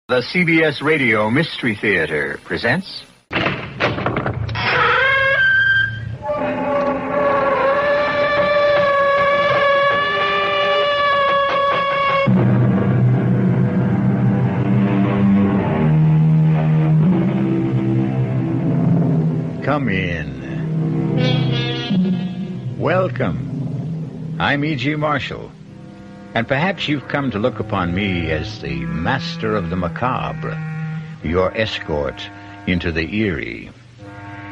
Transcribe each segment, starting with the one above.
The CBS Radio Mystery Theater presents... Come in. Welcome. I'm E.G. Marshall. And perhaps you've come to look upon me as the master of the macabre, your escort into the eerie.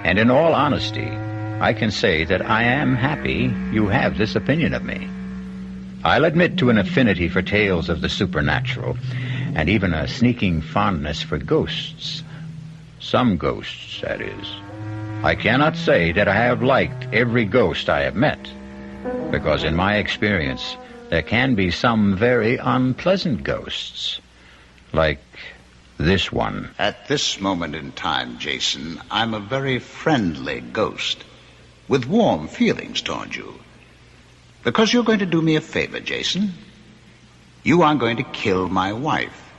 And in all honesty, I can say that I am happy you have this opinion of me. I'll admit to an affinity for tales of the supernatural, and even a sneaking fondness for ghosts. Some ghosts, that is. I cannot say that I have liked every ghost I have met, because in my experience, there can be some very unpleasant ghosts, like this one. At this moment in time, Jason, I'm a very friendly ghost, with warm feelings toward you. Because you're going to do me a favor, Jason. You are going to kill my wife.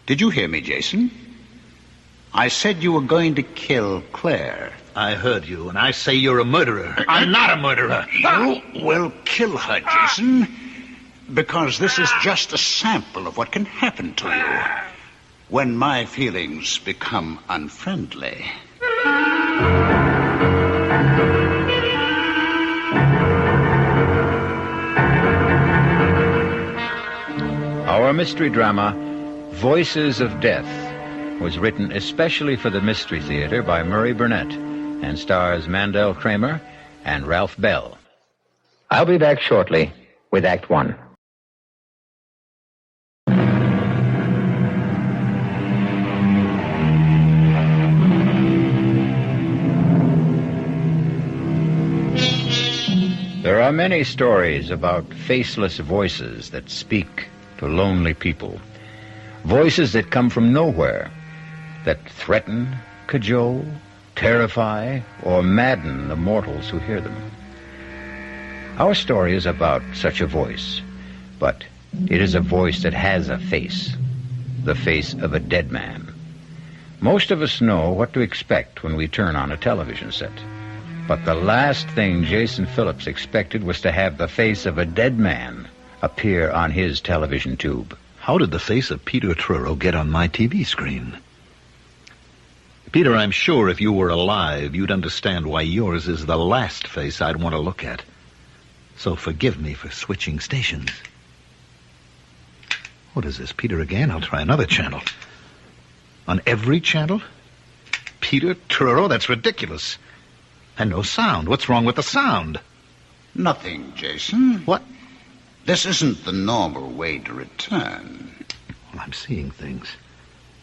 Did you hear me, Jason? I said you were going to kill Claire. I heard you, and I say you're a murderer. I'm not a murderer. You will kill her, Jason, because this is just a sample of what can happen to you when my feelings become unfriendly. Our mystery drama, Voices of Death, was written especially for the Mystery Theater by Murray Burnett and stars Mandel, Kramer, and Ralph Bell. I'll be back shortly with Act One. There are many stories about faceless voices that speak to lonely people. Voices that come from nowhere, that threaten, cajole, terrify, or madden the mortals who hear them. Our story is about such a voice, but it is a voice that has a face, the face of a dead man. Most of us know what to expect when we turn on a television set, but the last thing Jason Phillips expected was to have the face of a dead man appear on his television tube. How did the face of Peter Truro get on my TV screen? Peter, I'm sure if you were alive, you'd understand why yours is the last face I'd want to look at. So forgive me for switching stations. What is this, Peter again? I'll try another channel. On every channel? Peter Truro? That's ridiculous. And no sound. What's wrong with the sound? Nothing, Jason. What? This isn't the normal way to return. Well, I'm seeing things.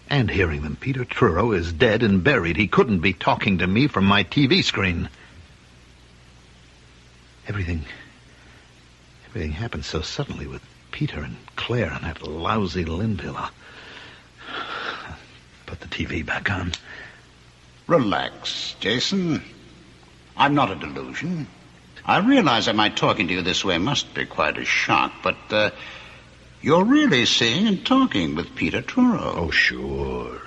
And hearing them. Peter Truro is dead and buried. He couldn't be talking to me from my TV screen. Everything happened so suddenly with Peter and Claire and that lousy Linville. Put the TV back on. Relax, Jason. I'm not a delusion. I realize that my talking to you this way must be quite a shock, but, you're really seeing and talking with Peter Truro. Oh, sure.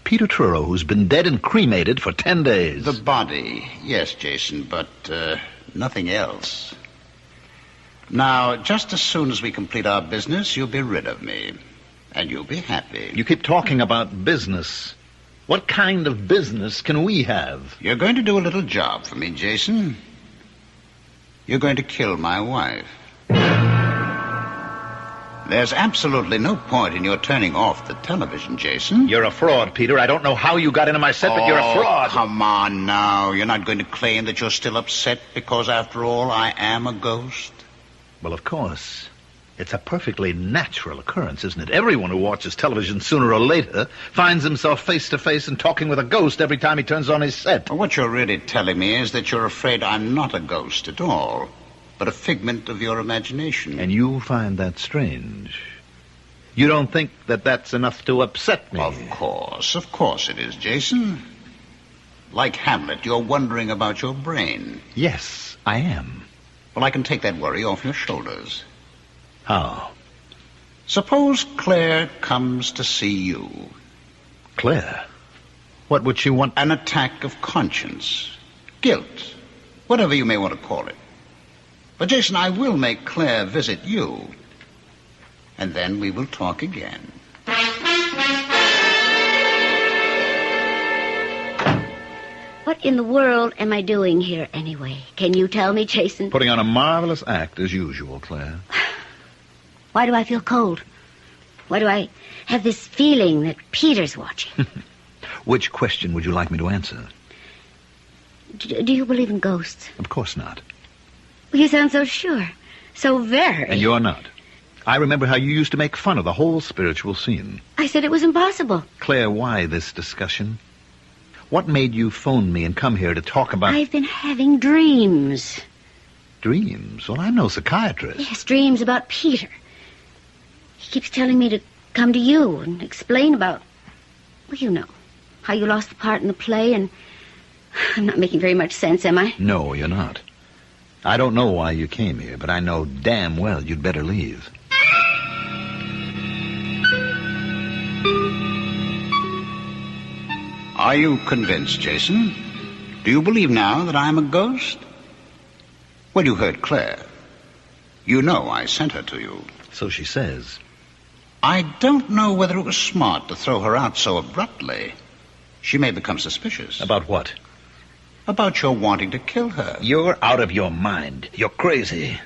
Peter Truro, who's been dead and cremated for 10 days. The body, yes, Jason, but nothing else. Now, just as soon as we complete our business, you'll be rid of me, and you'll be happy. You keep talking about business. What kind of business can we have? You're going to do a little job for me, Jason. You're going to kill my wife. There's absolutely no point in your turning off the television, Jason. You're a fraud, Peter. I don't know how you got into my set, but you're a fraud. Come on now. You're not going to claim that you're still upset because, after all, I am a ghost? Well, of course. It's a perfectly natural occurrence, isn't it? Everyone who watches television sooner or later finds himself face to face and talking with a ghost every time he turns on his set. Well, what you're really telling me is that you're afraid I'm not a ghost at all, but a figment of your imagination. And you find that strange. You don't think that that's enough to upset me? Of course it is, Jason. Like Hamlet, you're wondering about your brain. Yes, I am. Well, I can take that worry off your shoulders. How? Suppose Claire comes to see you. Claire? What would she want? An attack of conscience, guilt, whatever you may want to call it. But, Jason, I will make Claire visit you, and then we will talk again. What in the world am I doing here anyway? Can you tell me, Jason? Putting on a marvelous act as usual, Claire. Why do I feel cold? Why do I have this feeling that Peter's watching? Which question would you like me to answer? Do you believe in ghosts? Of course not. Well, you sound so sure. So very. And you're not. I remember how you used to make fun of the whole spiritual scene. I said it was impossible. Claire, why this discussion? What made you phone me and come here to talk about... I've been having dreams. Dreams? Well, I'm no psychiatrist. Yes, dreams about Peter. He keeps telling me to come to you and explain about... Well, you know, how you lost the part in the play, and I'm not making very much sense, am I? No, you're not. I don't know why you came here, but I know damn well you'd better leave. Are you convinced, Jason? Do you believe now that I'm a ghost? Well, you heard Claire. You know I sent her to you. So she says. I don't know whether it was smart to throw her out so abruptly. She may become suspicious. About what? About your wanting to kill her. You're out of your mind. You're crazy.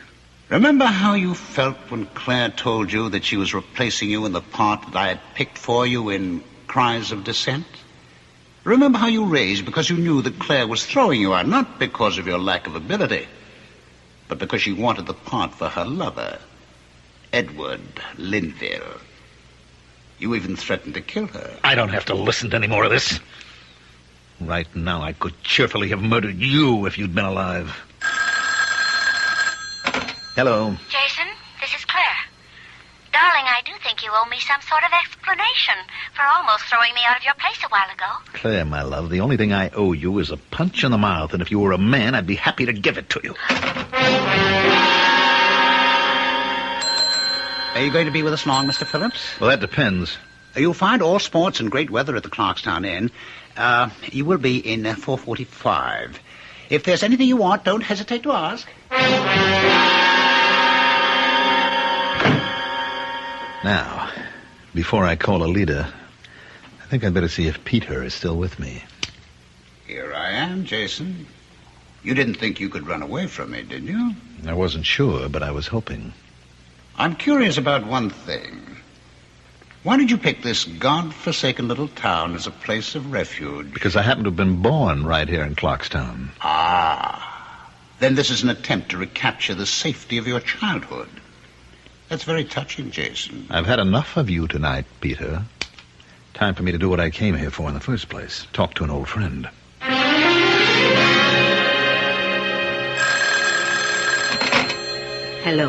Remember how you felt when Claire told you that she was replacing you in the part that I had picked for you in Cries of Dissent? Remember how you raged because you knew that Claire was throwing you out, not because of your lack of ability, but because she wanted the part for her lover, Edward Linville. You even threatened to kill her. I don't have to listen to any more of this. Right now, I could cheerfully have murdered you if you'd been alive. Hello. Jason, this is Claire. Darling, I do think you owe me some sort of explanation for almost throwing me out of your place a while ago. Claire, my love, the only thing I owe you is a punch in the mouth, and if you were a man, I'd be happy to give it to you. Are you going to be with us long, Mr. Phillips? Well, that depends. You'll find all sports and great weather at the Clarkstown Inn. You will be in 4:45. If there's anything you want, don't hesitate to ask. Now, before I call a leader, I think I'd better see if Peter is still with me. Here I am, Jason. You didn't think you could run away from me, did you? I wasn't sure, but I was hoping. I'm curious about one thing. Why did you pick this God-forsaken little town as a place of refuge? Because I happen to have been born right here in Clarkstown. Ah. Then this is an attempt to recapture the safety of your childhood. That's very touching, Jason. I've had enough of you tonight, Peter. Time for me to do what I came here for in the first place. Talk to an old friend. Hello?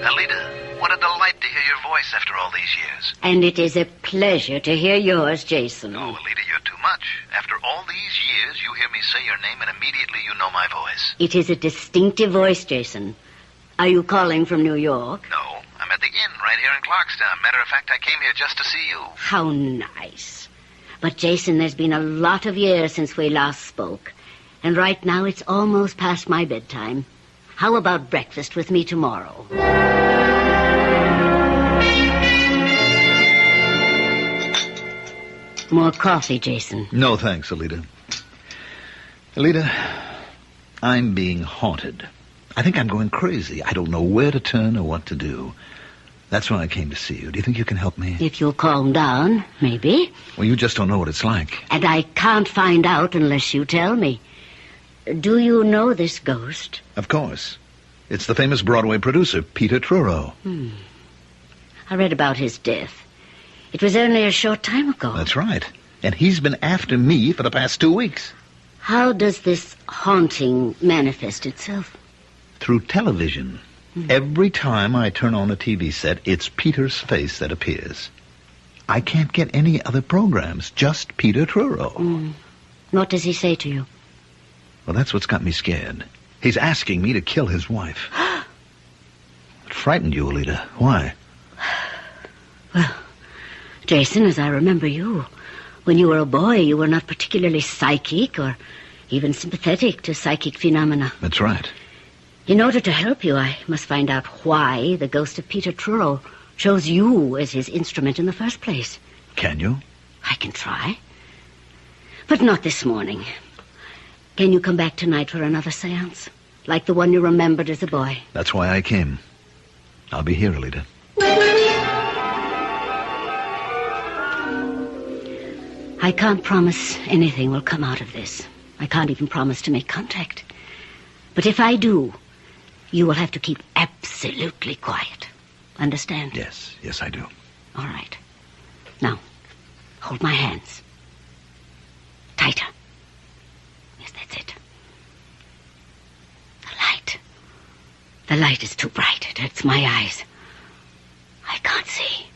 Alida, what a delight to hear your voice after all these years. And it is a pleasure to hear yours, Jason. Oh, Alida, you're too much. After all these years, you hear me say your name and immediately you know my voice. It is a distinctive voice, Jason. Are you calling from New York? No, I'm at the inn right here in Clarkstown. Matter of fact, I came here just to see you. How nice. But, Jason, there's been a lot of years since we last spoke. And right now it's almost past my bedtime. How about breakfast with me tomorrow? More coffee, Jason. No, thanks, Alida. Alida, I'm being haunted. I think I'm going crazy. I don't know where to turn or what to do. That's why I came to see you. Do you think you can help me? If you'll calm down, maybe. Well, you just don't know what it's like. And I can't find out unless you tell me. Do you know this ghost? Of course. It's the famous Broadway producer, Peter Truro. I read about his death. It was only a short time ago. That's right. And he's been after me for the past 2 weeks. How does this haunting manifest itself? Through television. Every time I turn on a TV set, it's Peter's face that appears. I can't get any other programs, just Peter Truro. What does he say to you? Well, that's what's got me scared. He's asking me to kill his wife. It frightened you, Alida. Why? Well, Jason, as I remember you, when you were a boy, you were not particularly psychic or even sympathetic to psychic phenomena. That's right. In order to help you, I must find out why the ghost of Peter Truro chose you as his instrument in the first place. Can you? I can try. But not this morning. Can you come back tonight for another seance? Like the one you remembered as a boy? That's why I came. I'll be here, Alida. I can't promise anything will come out of this. I can't even promise to make contact. But if I do, you will have to keep absolutely quiet. Understand? Yes, I do. All right. Now, hold my hands. Tighter. Yes, that's it. The light. The light is too bright. It hurts my eyes. I can't see.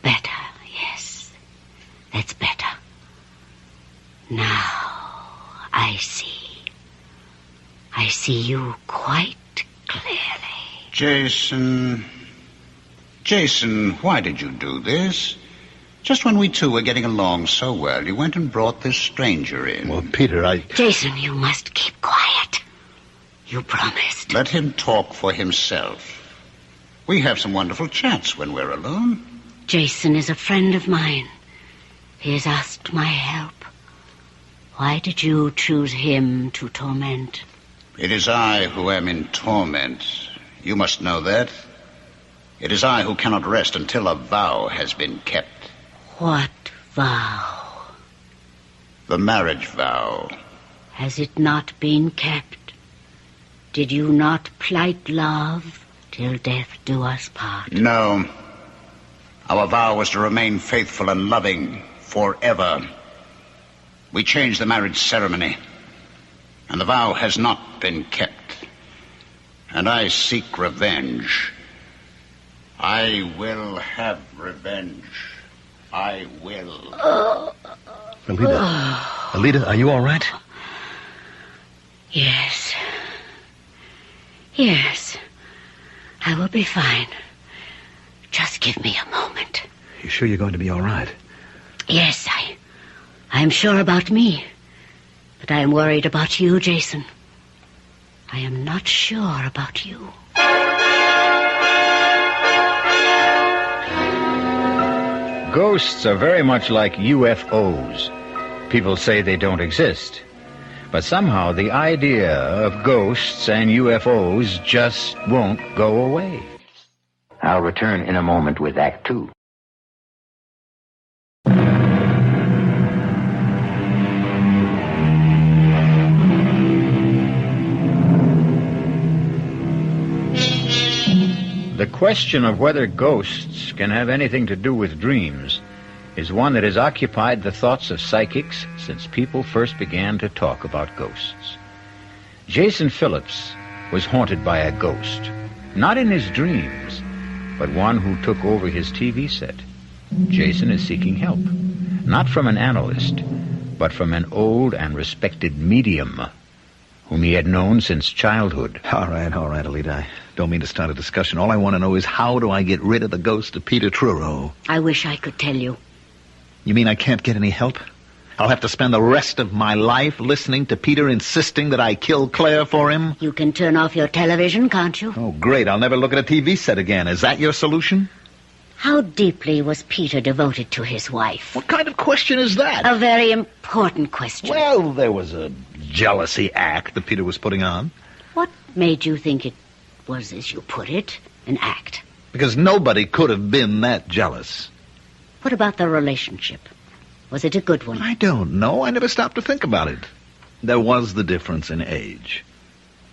Better, yes. That's better. Now, I see. I see you quite clearly. Jason, why did you do this? Just when we two were getting along so well, you went and brought this stranger in. Well, Peter, Jason, you must keep quiet. You promised. Let him talk for himself. We have some wonderful chats when we're alone. Jason is a friend of mine. He has asked my help. Why did you choose him to torment? It is I who am in torment. You must know that. It is I who cannot rest until a vow has been kept. What vow? The marriage vow. Has it not been kept? Did you not plight love till death do us part? No. Our vow was to remain faithful and loving forever. We changed the marriage ceremony, and the vow has not been kept. And I seek revenge. I will have revenge. I will. Alida, are you all right? Yes. Yes. I will be fine. Just give me a moment. You sure you're going to be all right? Yes, I am sure about me. But I am worried about you, Jason. I am not sure about you. Ghosts are very much like UFOs. People say they don't exist. But somehow the idea of ghosts and UFOs just won't go away. I'll return in a moment with Act Two. The question of whether ghosts can have anything to do with dreams is one that has occupied the thoughts of psychics since people first began to talk about ghosts. Jason Phillips was haunted by a ghost, not in his dreams, but one who took over his TV set. Jason is seeking help, not from an analyst, but from an old and respected medium whom he had known since childhood. All right, Alida. I don't mean to start a discussion. All I want to know is, how do I get rid of the ghost of Peter Truro? I wish I could tell you. You mean I can't get any help? I'll have to spend the rest of my life listening to Peter insisting that I kill Claire for him? You can turn off your television, can't you? Oh, great. I'll never look at a TV set again. Is that your solution? How deeply was Peter devoted to his wife? What kind of question is that? A very important question. Well, there was a jealousy act that Peter was putting on. What made you think it was, as you put it, an act? Because nobody could have been that jealous. What about the relationship? Was it a good one? I don't know. I never stopped to think about it. There was the difference in age.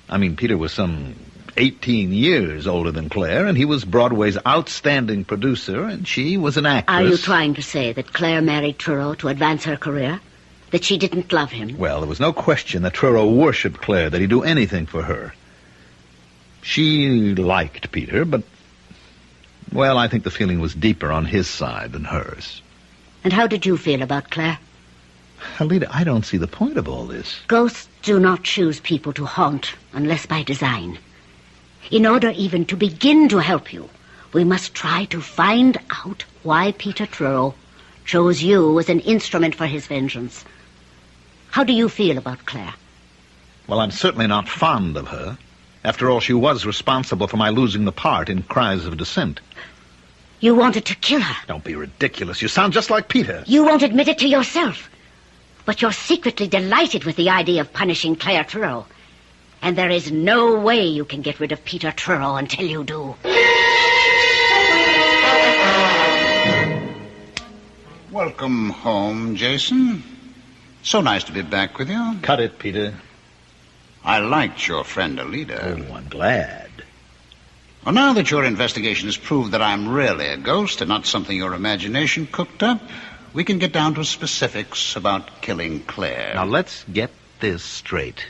I mean, Peter was some 18 years older than Claire, and he was Broadway's outstanding producer, and she was an actress. Are you trying to say that Claire married Truro to advance her career? That she didn't love him? Well, there was no question that Truro worshipped Claire, that he'd do anything for her. She liked Peter, but, well, I think the feeling was deeper on his side than hers. And how did you feel about Claire? Alida, I don't see the point of all this. Ghosts do not choose people to haunt unless by design. In order even to begin to help you, we must try to find out why Peter Truro chose you as an instrument for his vengeance. How do you feel about Claire? Well, I'm certainly not fond of her. After all, she was responsible for my losing the part in Cries of Dissent. You wanted to kill her. Don't be ridiculous. You sound just like Peter. You won't admit it to yourself. But you're secretly delighted with the idea of punishing Claire Truro. And there is no way you can get rid of Peter Truro until you do. Welcome home, Jason. So nice to be back with you. Cut it, Peter. I liked your friend Alida. Oh, I'm glad. Well, now that your investigation has proved that I'm really a ghost and not something your imagination cooked up, we can get down to specifics about killing Claire. Now, let's get this straight.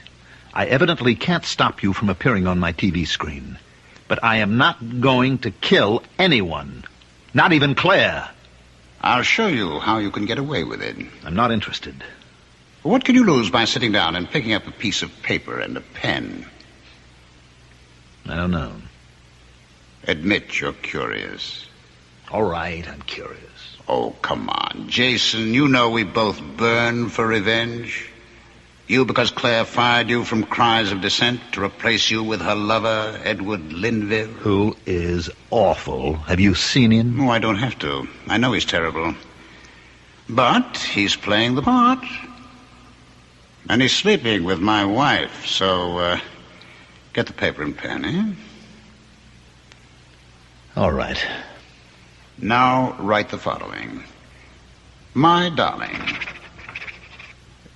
I evidently can't stop you from appearing on my TV screen. But I am not going to kill anyone. Not even Claire. I'll show you how you can get away with it. I'm not interested. What can you lose by sitting down and picking up a piece of paper and a pen? I don't know. Admit you're curious. All right, I'm curious. Oh, come on. Jason, you know we both burn for revenge. You because Claire fired you from Cries of Dissent to replace you with her lover, Edward Linville. Who is awful. Have you seen him? Oh, I don't have to. I know he's terrible. But he's playing the part. And he's sleeping with my wife, so, get the paper and pen, eh? All right. Now write the following. My darling,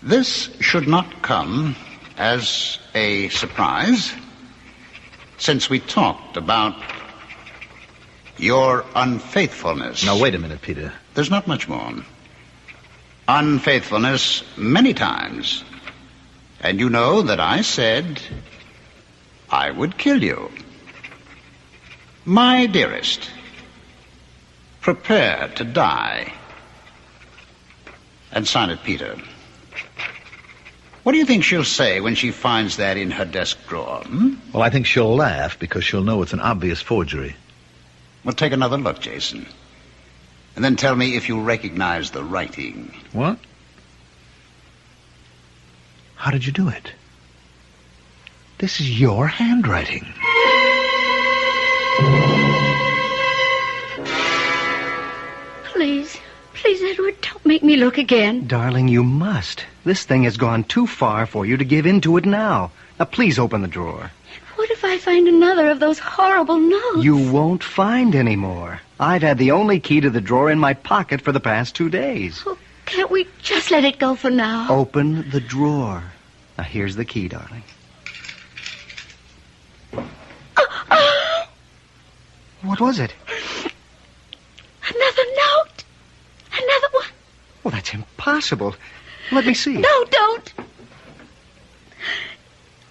this should not come as a surprise, since we talked about your unfaithfulness. Now, wait a minute, Peter. There's not much more. Unfaithfulness many times. And you know that I said I would kill you. My dearest, prepare to die. And sign it, Peter. What do you think she'll say when she finds that in her desk drawer? Well, I think she'll laugh because she'll know it's an obvious forgery. Well, take another look, Jason. And then tell me if you recognize the writing. What? How did you do it? This is your handwriting. Please, Edward, don't make me look again. Darling, you must. This thing has gone too far for you to give in to it now. Now, please open the drawer. What if I find another of those horrible notes? You won't find any more. I've had the only key to the drawer in my pocket for the past 2 days. Oh, can't we just let it go for now? Open the drawer. Now, here's the key, darling. What was it? Another note. Another one. Well, that's impossible. Let me see. No, don't.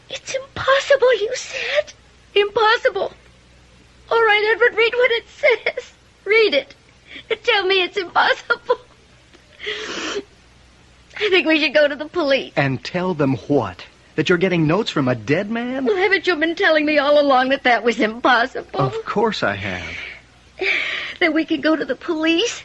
It's impossible, you said. Impossible. All right, Edward, read what it says. Read it. And tell me it's impossible. I think we should go to the police. And tell them what? That you're getting notes from a dead man? Well, haven't you been telling me all along that that was impossible? Of course I have. Then we can go to the police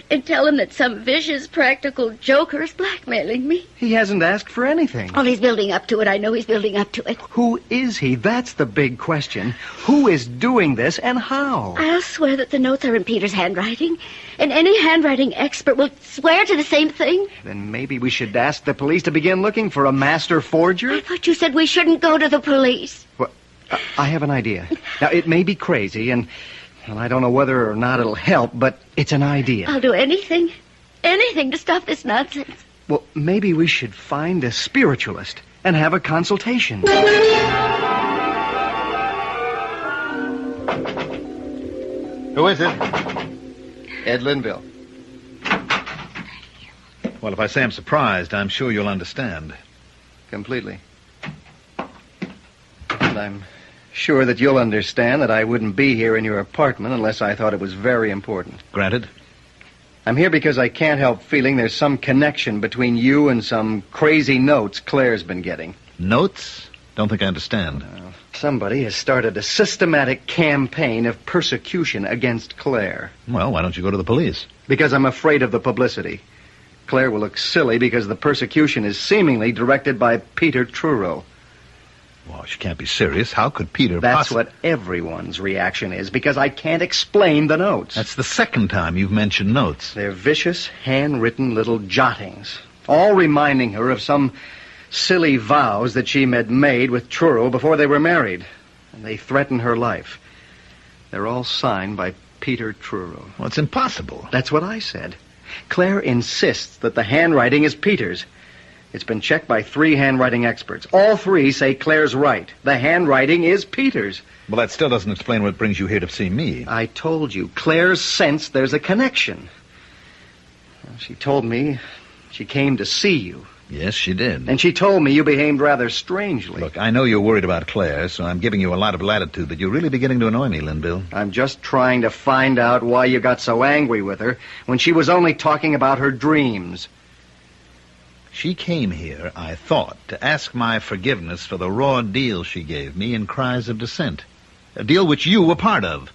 and tell him that some vicious practical joker is blackmailing me. He hasn't asked for anything. Oh, he's building up to it. I know he's building up to it. Who is he? That's the big question. Who is doing this and how? I'll swear that the notes are in Peter's handwriting, and any handwriting expert will swear to the same thing. Then maybe we should ask the police to begin looking for a master forger? I thought you said we shouldn't go to the police. Well, I have an idea. Now, it may be crazy, and well, I don't know whether or not it'll help, but it's an idea. I'll do anything to stop this nonsense. Well, maybe we should find a spiritualist and have a consultation. Who is it? Ed Linville. Well, if I say I'm surprised, I'm sure you'll understand. Completely. And I'm sure that you'll understand that I wouldn't be here in your apartment unless I thought it was very important. Granted. I'm here because I can't help feeling there's some connection between you and some crazy notes Claire's been getting. Notes? Don't think I understand. Somebody has started a systematic campaign of persecution against Claire. Well, why don't you go to the police? Because I'm afraid of the publicity. Claire will look silly because the persecution is seemingly directed by Peter Truro. Well, she can't be serious. How could Peter That's what everyone's reaction is, because I can't explain the notes. That's the second time you've mentioned notes. They're vicious, handwritten little jottings, all reminding her of some silly vows that she had made with Truro before they were married. And they threaten her life. They're all signed by Peter Truro. Well, it's impossible. That's what I said. Claire insists that the handwriting is Peter's. It's been checked by 3 handwriting experts. All 3 say Claire's right. The handwriting is Peter's. Well, that still doesn't explain what brings you here to see me. I told you, Claire's sensed there's a connection. Well, she told me she came to see you. Yes, she did. And she told me you behaved rather strangely. Look, I know you're worried about Claire, so I'm giving you a lot of latitude, but you're really beginning to annoy me, Linville. I'm just trying to find out why you got so angry with her when she was only talking about her dreams. She came here, I thought, to ask my forgiveness for the raw deal she gave me in Cries of Dissent. A deal which you were part of.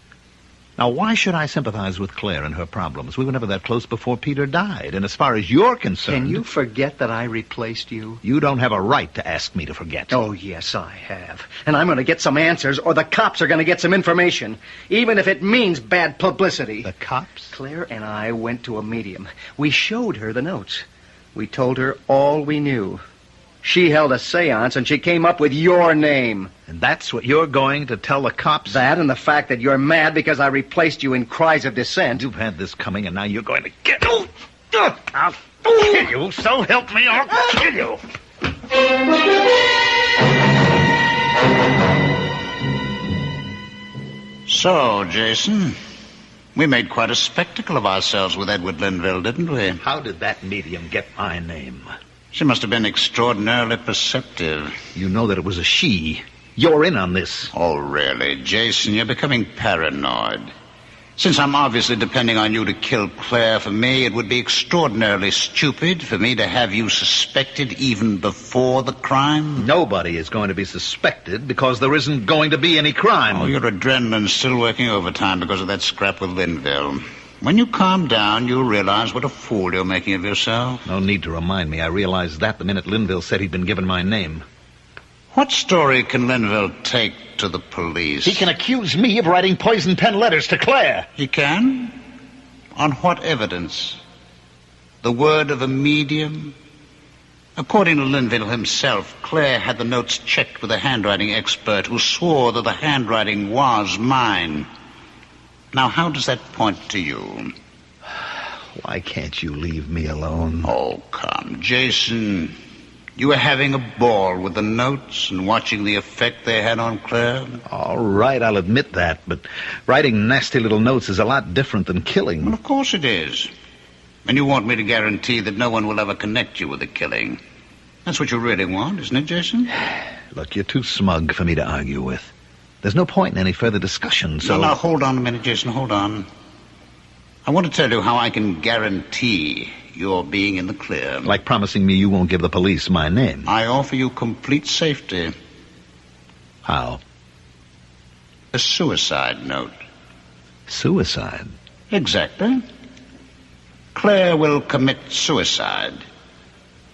Now, why should I sympathize with Claire and her problems? We were never that close before Peter died. And as far as you're concerned... Can you forget that I replaced you? You don't have a right to ask me to forget. Oh, yes, I have. And I'm going to get some answers, or the cops are going to get some information, even if it means bad publicity. The cops? Claire and I went to a medium. We showed her the notes. We told her all we knew. She held a seance, and she came up with your name. And that's what you're going to tell the cops? That and the fact that you're mad because I replaced you in Cries of Dissent. You've had this coming, and now you're going to get... I'll kill you. So help me, I'll kill you. So, Jason, we made quite a spectacle of ourselves with Edward Linville, didn't we? How did that medium get my name? She must have been extraordinarily perceptive. You know that it was a she. You're in on this. Oh, really? Jason, you're becoming paranoid. Since I'm obviously depending on you to kill Claire for me, it would be extraordinarily stupid for me to have you suspected even before the crime. Nobody is going to be suspected because there isn't going to be any crime. Oh, your adrenaline's still working overtime because of that scrap with Linville. When you calm down, you'll realize what a fool you're making of yourself. No need to remind me. I realized that the minute Linville said he'd been given my name. What story can Linville take to the police? He can accuse me of writing poison pen letters to Claire. He can? On what evidence? The word of a medium? According to Linville himself, Claire had the notes checked with a handwriting expert who swore that the handwriting was mine. Now, how does that point to you? Why can't you leave me alone? Oh, come, Jason. You were having a ball with the notes and watching the effect they had on Claire? All right, I'll admit that, but writing nasty little notes is a lot different than killing. Well, of course it is. And you want me to guarantee that no one will ever connect you with the killing. That's what you really want, isn't it, Jason? Look, you're too smug for me to argue with. There's no point in any further discussion, so... Now, hold on a minute, Jason, hold on. I want to tell you how I can guarantee you're being in the clear. Like promising me you won't give the police my name. I offer you complete safety. How? A suicide note. Suicide? Exactly. Claire will commit suicide.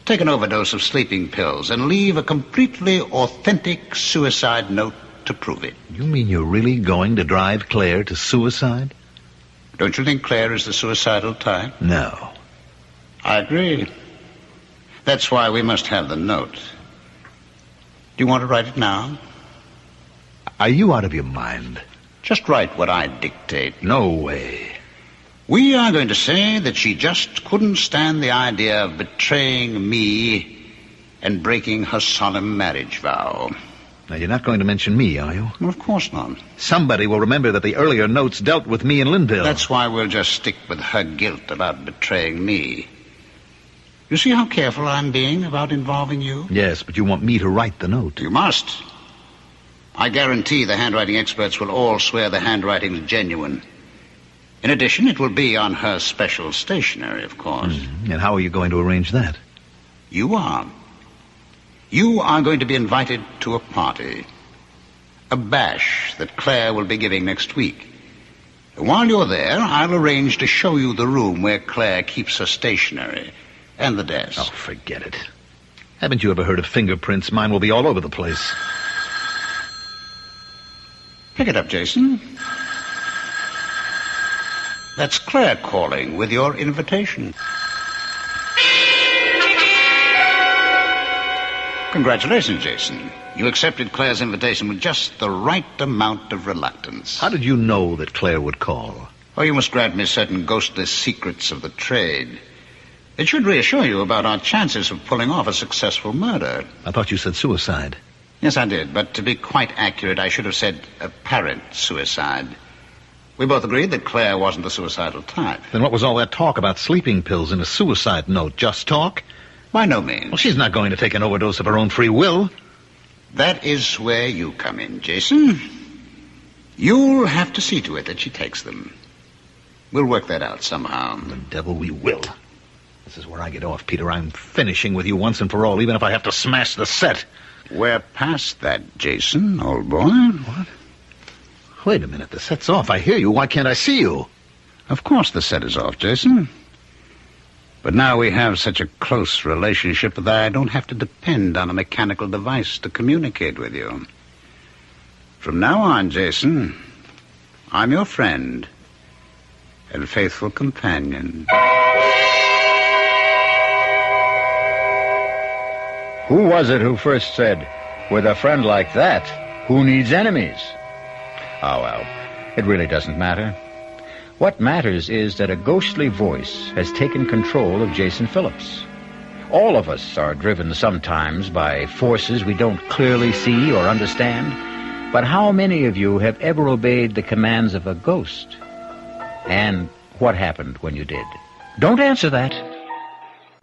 Take an overdose of sleeping pills and leave a completely authentic suicide note to prove it. You mean you're really going to drive Claire to suicide? Don't you think Claire is the suicidal type? No. I agree. That's why we must have the note. Do you want to write it now? Are you out of your mind? Just write what I dictate. No way. We are going to say that she just couldn't stand the idea of betraying me and breaking her solemn marriage vow. Now, you're not going to mention me, are you? Well, of course not. Somebody will remember that the earlier notes dealt with me and Linville. That's why we'll just stick with her guilt about betraying me. You see how careful I'm being about involving you? Yes, but you want me to write the note. You must. I guarantee the handwriting experts will all swear the handwriting's genuine. In addition, it will be on her special stationery, of course. And how are you going to arrange that? You are. You are going to be invited to a party. A bash that Claire will be giving next week. While you're there, I'll arrange to show you the room where Claire keeps her stationery and the desk. Oh, forget it. Haven't you ever heard of fingerprints? Mine will be all over the place. Pick it up, Jason. That's Claire calling with your invitation. Congratulations, Jason. You accepted Claire's invitation with just the right amount of reluctance. How did you know that Claire would call? Oh, you must grant me certain ghostly secrets of the trade. It should reassure you about our chances of pulling off a successful murder. I thought you said suicide. Yes, I did, but to be quite accurate, I should have said apparent suicide. We both agreed that Claire wasn't the suicidal type. Then what was all that talk about sleeping pills and a suicide note? Just talk? By no means. Well, she's not going to take an overdose of her own free will. That is where you come in, Jason. You'll have to see to it that she takes them. We'll work that out somehow. The devil we will. This is where I get off, Peter. I'm finishing with you once and for all, even if I have to smash the set. We're past that, Jason, old boy. What? Wait a minute. The set's off. I hear you. Why can't I see you? Of course the set is off, Jason. But now we have such a close relationship that I don't have to depend on a mechanical device to communicate with you. From now on, Jason, I'm your friend and faithful companion. Who was it who first said, with a friend like that, who needs enemies? Oh, well, it really doesn't matter. What matters is that a ghostly voice has taken control of Jason Phillips. All of us are driven sometimes by forces we don't clearly see or understand. But how many of you have ever obeyed the commands of a ghost? And what happened when you did? Don't answer that.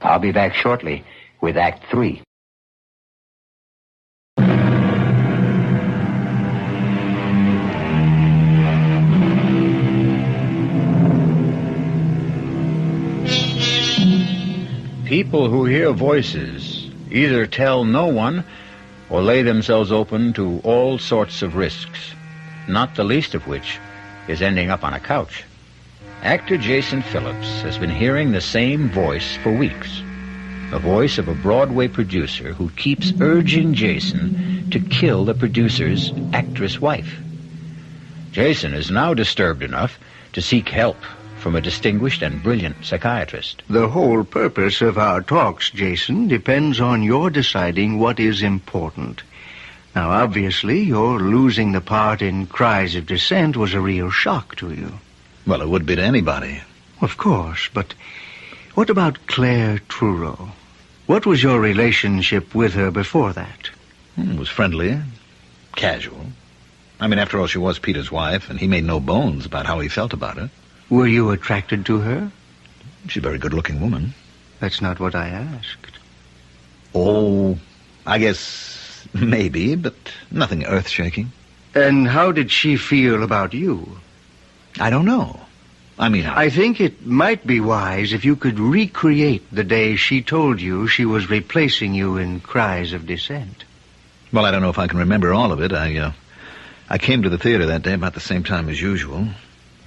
I'll be back shortly with Act 3. People who hear voices either tell no one or lay themselves open to all sorts of risks, not the least of which is ending up on a couch. Actor Jason Phillips has been hearing the same voice for weeks, the voice of a Broadway producer who keeps urging Jason to kill the producer's actress wife. Jason is now disturbed enough to seek help from a distinguished and brilliant psychiatrist. The whole purpose of our talks, Jason, depends on your deciding what is important. Now, obviously, your losing the part in Cries of Dissent was a real shock to you. Well, it would be to anybody. Of course, but what about Claire Truro? What was your relationship with her before that? It was friendly, casual. I mean, after all, she was Peter's wife, and he made no bones about how he felt about her. Were you attracted to her? She's a very good-looking woman. That's not what I asked. Oh, I guess maybe, but nothing earth-shaking. And how did she feel about you? I don't know. I think it might be wise if you could recreate the day she told you she was replacing you in Cries of Dissent. Well, I don't know if I can remember all of it. I came to the theater that day about the same time as usual.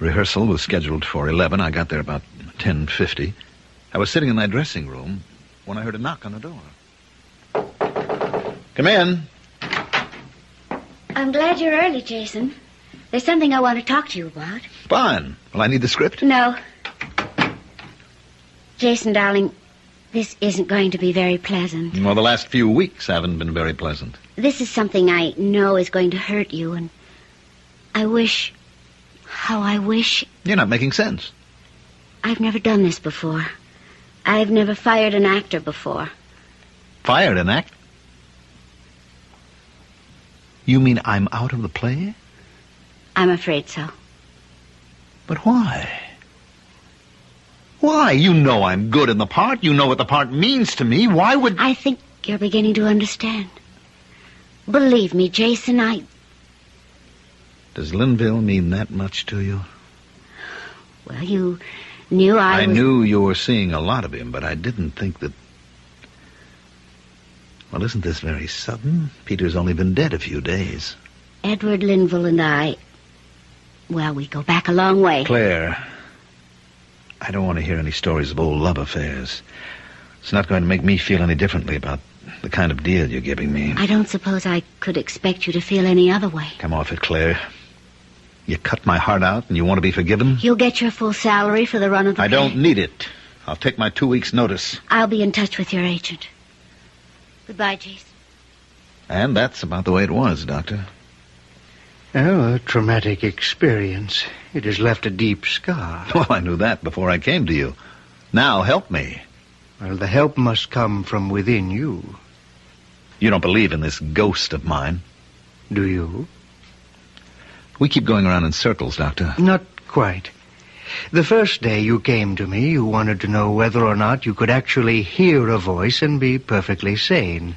Rehearsal was scheduled for 11. I got there about 10:50. I was sitting in my dressing room when I heard a knock on the door. Come in. I'm glad you're early, Jason. There's something I want to talk to you about. Fine. Well, I need the script. No. Jason, darling, this isn't going to be very pleasant. Well, the last few weeks haven't been very pleasant. This is something I know is going to hurt you, and I wish... How I wish... You're not making sense. I've never done this before. I've never fired an actor before. Fired an act? You mean I'm out of the play? I'm afraid so. But why? Why? You know I'm good in the part. You know what the part means to me. Why would... I think you're beginning to understand. Believe me, Jason, Does Linville mean that much to you? Well, you knew I knew you were seeing a lot of him, but I didn't think that... Well, isn't this very sudden? Peter's only been dead a few days. Edward Linville and I, well, we go back a long way. Claire, I don't want to hear any stories of old love affairs. It's not going to make me feel any differently about the kind of deal you're giving me. I don't suppose I could expect you to feel any other way. Come off it, Claire. You cut my heart out and you want to be forgiven? You'll get your full salary for the run of the I play. don't need it. I'll take my 2 weeks' notice. I'll be in touch with your agent. Goodbye, Jason. And that's about the way it was, Doctor. Oh, a traumatic experience. It has left a deep scar. Well, I knew that before I came to you. Now, help me. Well, the help must come from within you. You don't believe in this ghost of mine. Do you? We keep going around in circles, Doctor. Not quite. The first day you came to me, you wanted to know whether or not you could actually hear a voice and be perfectly sane.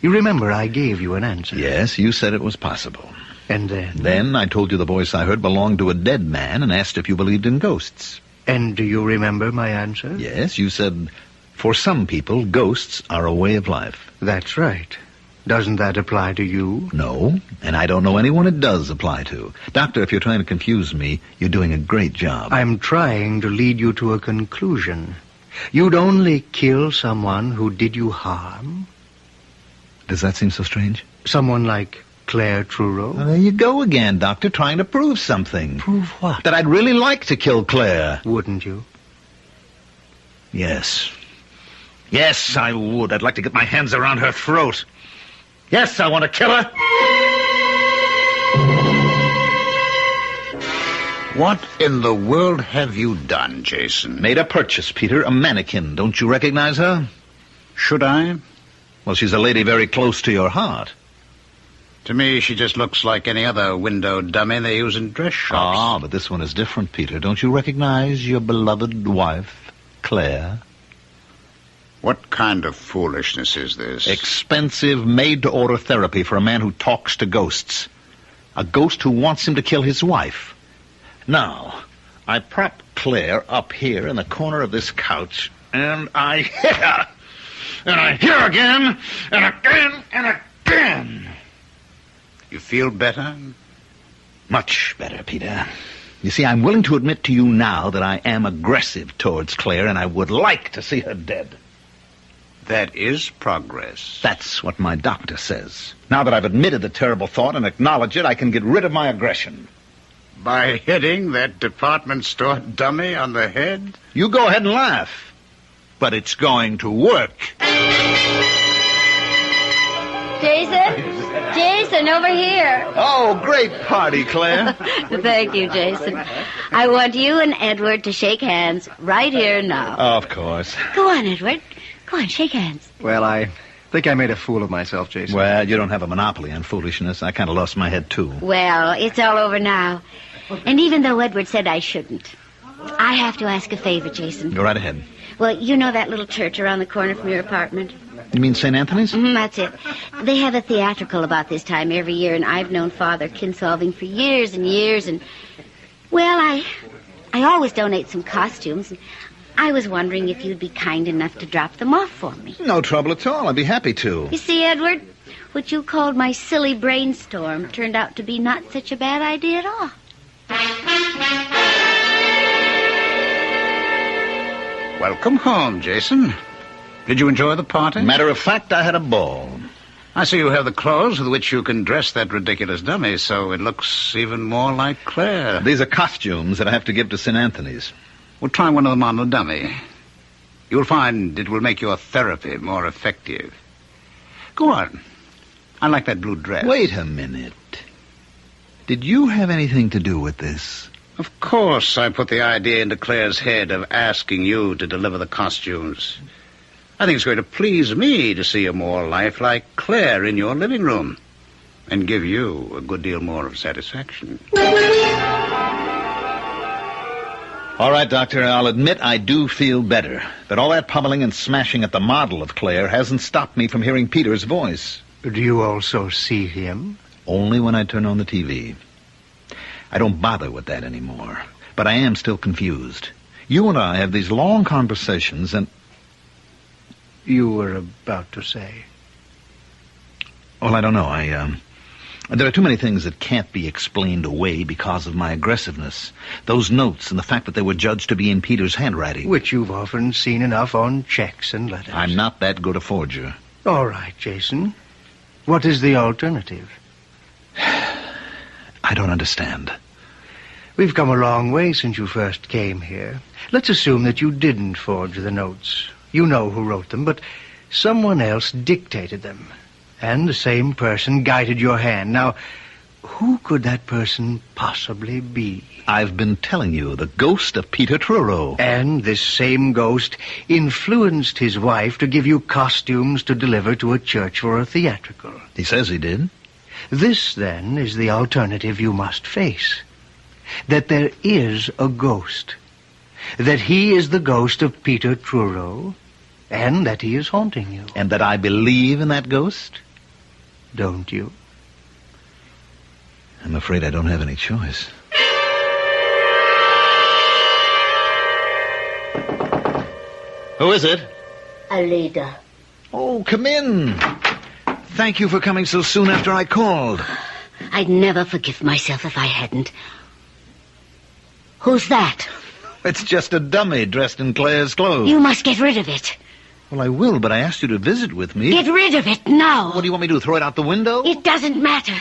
You remember I gave you an answer. Yes, you said it was possible. And then? Then I told you the voice I heard belonged to a dead man and asked if you believed in ghosts. And do you remember my answer? Yes, you said, for some people, ghosts are a way of life. That's right. Doesn't that apply to you? No, and I don't know anyone it does apply to. Doctor, if you're trying to confuse me, you're doing a great job. I'm trying to lead you to a conclusion. You'd only kill someone who did you harm? Does that seem so strange? Someone like Claire Truro? Well, there you go again, Doctor, trying to prove something. Prove what? That I'd really like to kill Claire. Wouldn't you? Yes. Yes, I would. I'd like to get my hands around her throat. Yes, I want to kill her. What in the world have you done, Jason? Made a purchase, Peter. A mannequin. Don't you recognize her? Should I? Well, she's a lady very close to your heart. To me, she just looks like any other window dummy they use in dress shops. Ah, but this one is different, Peter. Don't you recognize your beloved wife, Claire? What kind of foolishness is this? Expensive, made-to-order therapy for a man who talks to ghosts. A ghost who wants him to kill his wife. Now, I prop Claire up here in the corner of this couch, and I hit her. And I hit her again, and again, and again. You feel better? Much better, Peter. You see, I'm willing to admit to you now that I am aggressive towards Claire, and I would like to see her dead. That is progress. That's what my doctor says. Now that I've admitted the terrible thought and acknowledged it, I can get rid of my aggression. By hitting that department store dummy on the head? You go ahead and laugh. But it's going to work. Jason, over here. Oh, great party, Claire. Thank you, Jason. I want you and Edward to shake hands right here now. Of course. Go on, Edward. Go on, shake hands. Well, I think I made a fool of myself, Jason. Well, you don't have a monopoly on foolishness. I kind of lost my head, too. Well, it's all over now. And even though Edward said I shouldn't, I have to ask a favor, Jason. Go right ahead. Well, you know that little church around the corner from your apartment? You mean St. Anthony's? Mm-hmm, that's it. They have a theatrical about this time every year, and I've known Father Kinsolving for years and years, and, well, I always donate some costumes. I was wondering if you'd be kind enough to drop them off for me. No trouble at all. I'd be happy to. You see, Edward, what you called my silly brainstorm turned out to be not such a bad idea at all. Welcome home, Jason. Did you enjoy the party? Matter of fact, I had a ball. I see you have the clothes with which you can dress that ridiculous dummy, so it looks even more like Claire. These are costumes that I have to give to St. Anthony's. Well, try one of them on the dummy. You'll find it will make your therapy more effective. Go on. I like that blue dress. Wait a minute. Did you have anything to do with this? Of course I put the idea into Claire's head of asking you to deliver the costumes. I think it's going to please me to see a more lifelike Claire in your living room and give you a good deal more of satisfaction. All right, Doctor, I'll admit I do feel better. But all that pummeling and smashing at the model of Claire hasn't stopped me from hearing Peter's voice. Do you also see him? Only when I turn on the TV. I don't bother with that anymore. But I am still confused. You and I have these long conversations and... You were about to say? Well, I don't know. There are too many things that can't be explained away because of my aggressiveness. Those notes and the fact that they were judged to be in Peter's handwriting. Which you've often seen enough on checks and letters. I'm not that good a forger. All right, Jason. What is the alternative? I don't understand. We've come a long way since you first came here. Let's assume that you didn't forge the notes. You know who wrote them, but someone else dictated them. And the same person guided your hand. Now, who could that person possibly be? I've been telling you, the ghost of Peter Truro. And this same ghost influenced his wife to give you costumes to deliver to a church for a theatrical. He says he did. This, then, is the alternative you must face. That there is a ghost. That he is the ghost of Peter Truro, and that he is haunting you. And that I believe in that ghost? Don't you? I'm afraid I don't have any choice. Who is it? Alida. Oh, come in. Thank you for coming so soon after I called. I'd never forgive myself if I hadn't. Who's that? It's just a dummy dressed in Claire's clothes. You must get rid of it. Well, I will, but I asked you to visit with me. Get rid of it now. What do you want me to do, throw it out the window? It doesn't matter.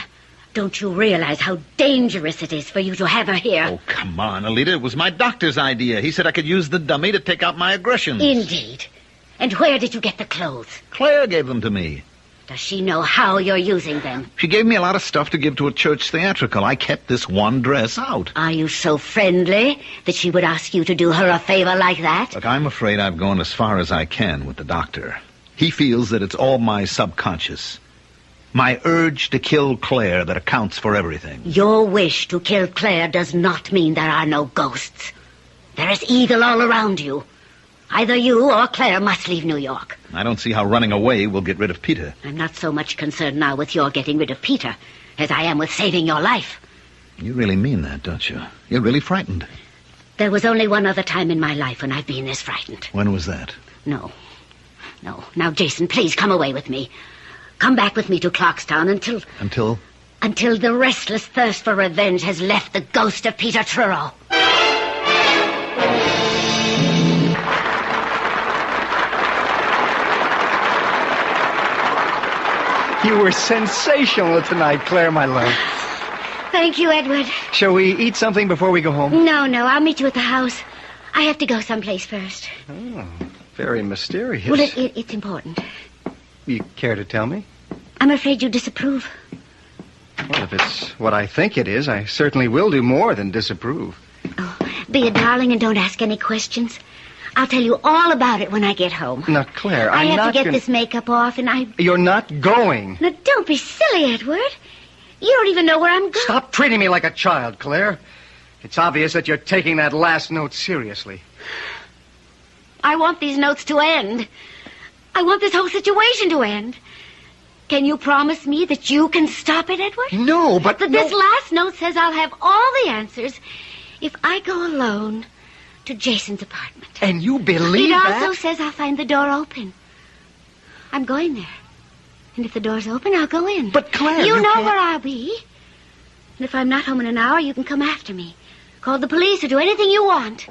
Don't you realize how dangerous it is for you to have her here? Oh, come on, Alida. It was my doctor's idea. He said I could use the dummy to take out my aggressions. Indeed. And where did you get the clothes? Claire gave them to me. Does she know how you're using them? She gave me a lot of stuff to give to a church theatrical. I kept this one dress out. Are you so friendly that she would ask you to do her a favor like that? Look, I'm afraid I've gone as far as I can with the doctor. He feels that it's all my subconscious. My urge to kill Claire that accounts for everything. Your wish to kill Claire does not mean there are no ghosts. There is evil all around you. Either you or Claire must leave New York. I don't see how running away will get rid of Peter. I'm not so much concerned now with your getting rid of Peter as I am with saving your life. You really mean that, don't you? You're really frightened. There was only one other time in my life when I've been this frightened. When was that? No. Now, Jason, please come away with me. Come back with me to Clarkstown until... Until? Until the restless thirst for revenge has left the ghost of Peter Truro. You were sensational tonight, Claire, my love. Thank you, Edward. Shall we eat something before we go home? No, I'll meet you at the house. I have to go someplace first. Oh, very mysterious. Well, it's important. You care to tell me? I'm afraid you disapprove. Well, if it's what I think it is, I certainly will do more than disapprove. Oh, be a darling and don't ask any questions. I'll tell you all about it when I get home. Now, Claire, I I'm have not to get this makeup off, and I... You're not going. Now, don't be silly, Edward. You don't even know where I'm going. Stop treating me like a child, Claire. It's obvious that you're taking that last note seriously. I want these notes to end. I want this whole situation to end. Can you promise me that you can stop it, Edward? No, but... This last note says I'll have all the answers if I go alone to Jason's apartment. And you believe that? that? It also says I'll find the door open. I'm going there. And if the door's open, I'll go in. But, Claire, you know can't... where I'll be. And if I'm not home in an hour, you can come after me. Call the police or do anything you want.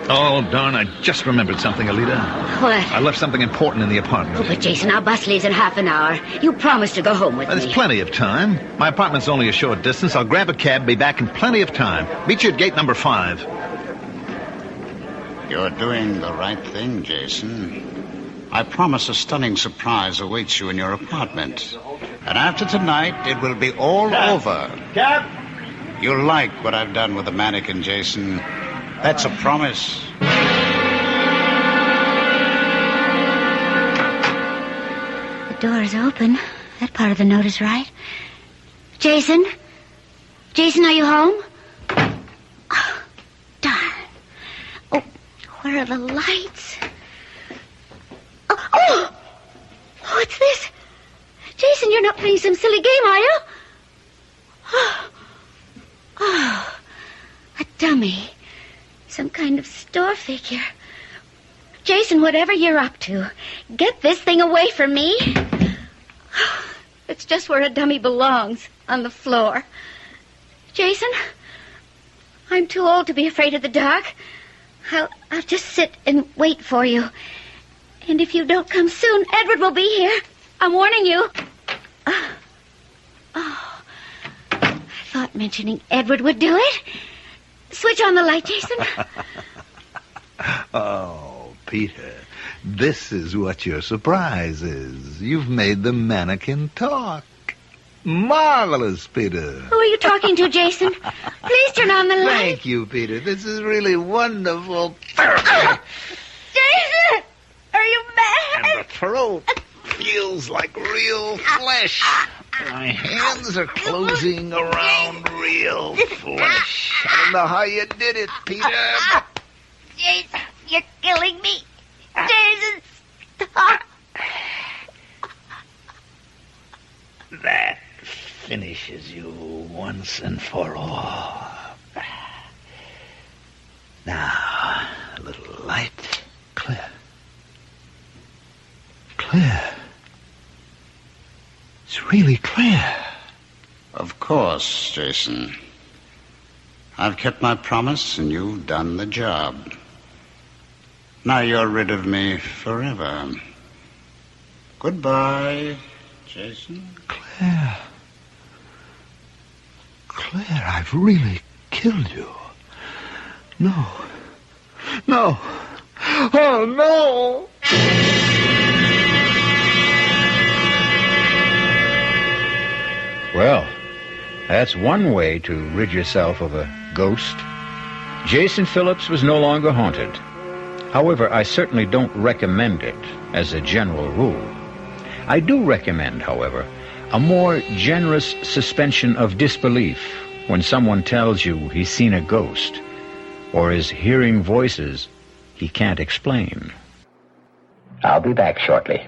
Oh, darn, I just remembered something, Alida. What? I left something important in the apartment. Oh, but Jason, our bus leaves in half an hour. You promised to go home with me. There's plenty of time. My apartment's only a short distance. I'll grab a cab, be back in plenty of time. Meet you at gate number 5. You're doing the right thing, Jason. I promise a stunning surprise awaits you in your apartment. And after tonight, it will be all over. Cab! You'll like what I've done with the mannequin, Jason. That's a promise. The door is open. That part of the note is right. Jason? Jason, are you home? Oh, darn. Oh, where are the lights? Oh, what's this? Jason, you're not playing some silly game, are you? Oh, a dummy. Some kind of store figure. Jason, whatever you're up to, get this thing away from me. It's just where a dummy belongs, on the floor. Jason, I'm too old to be afraid of the dark. I'll just sit and wait for you. And if you don't come soon, Edward will be here. I'm warning you. I thought mentioning Edward would do it. Switch on the light, Jason. Oh, Peter, this is what your surprise is. You've made the mannequin talk. Marvelous, Peter. Who are you talking to, Jason? Please turn on the light. Thank you, Peter. This is really wonderful. Jason! Are you mad? And the throat feels like real flesh. My hands are closing around real flesh. I don't know how you did it, Peter. Jason, you're killing me. Jason, stop. That finishes you once and for all. Now, a little light. Clear. Clear. It's really clear. Of course, Jason. I've kept my promise, and you've done the job. Now you're rid of me forever. Goodbye, Jason. Claire. Claire, I've really killed you. No. No. Oh, no! Well, that's one way to rid yourself of a ghost. Jason Phillips was no longer haunted. However, I certainly don't recommend it as a general rule. I do recommend, however, a more generous suspension of disbelief when someone tells you he's seen a ghost or is hearing voices he can't explain. I'll be back shortly.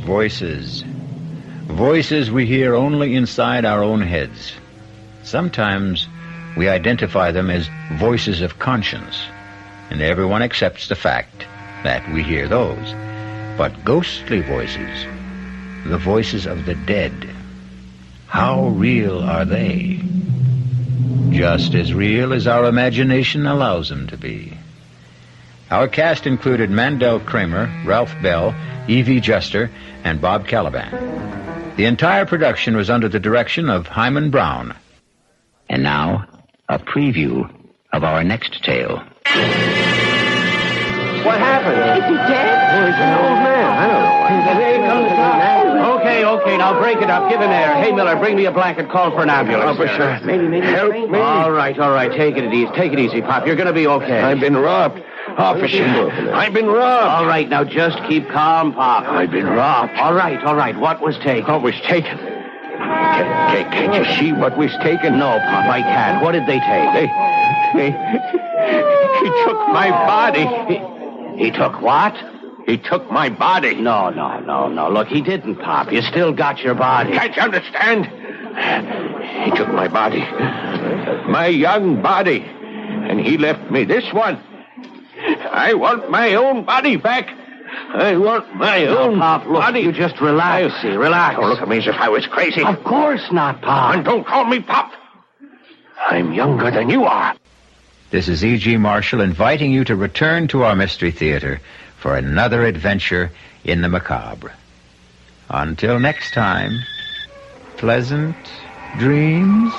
Voices. Voices we hear only inside our own heads. Sometimes we identify them as voices of conscience, and everyone accepts the fact that we hear those. But ghostly voices, the voices of the dead, how real are they? Just as real as our imagination allows them to be. Our cast included Mandel Kramer, Ralph Bell, Evie Juster, and Bob Kaliban. The entire production was under the direction of Himan Brown. And now, a preview of our next tale. What happened? Is he dead? Oh, he's an old man. I don't know. Okay, now break it up. Give him air. Hey, Miller, bring me a blanket. Call for an ambulance. Oh, sure. Maybe help me. All right. Take it easy. Take it easy, Pop. You're going to be okay. I've been robbed. Officer, I've been robbed. All right, now just keep calm, Pop. I've been robbed. All right. What was taken? What was taken? Can't you see what was taken? No, Pop, I can't. What did they take? He took my body. He took what? He took my body. No. Look, he didn't, Pop. You still got your body. Can't you understand? He took my body. My young body. And he left me this one. I want my own body back. I want my own Pop, look, body. You just relax. Relax. Don't look at me as if I was crazy. Of course not, Pop. And don't call me Pop. I'm younger than you are. This is E.G. Marshall inviting you to return to our Mystery Theater for another adventure in the macabre. Until next time, pleasant dreams.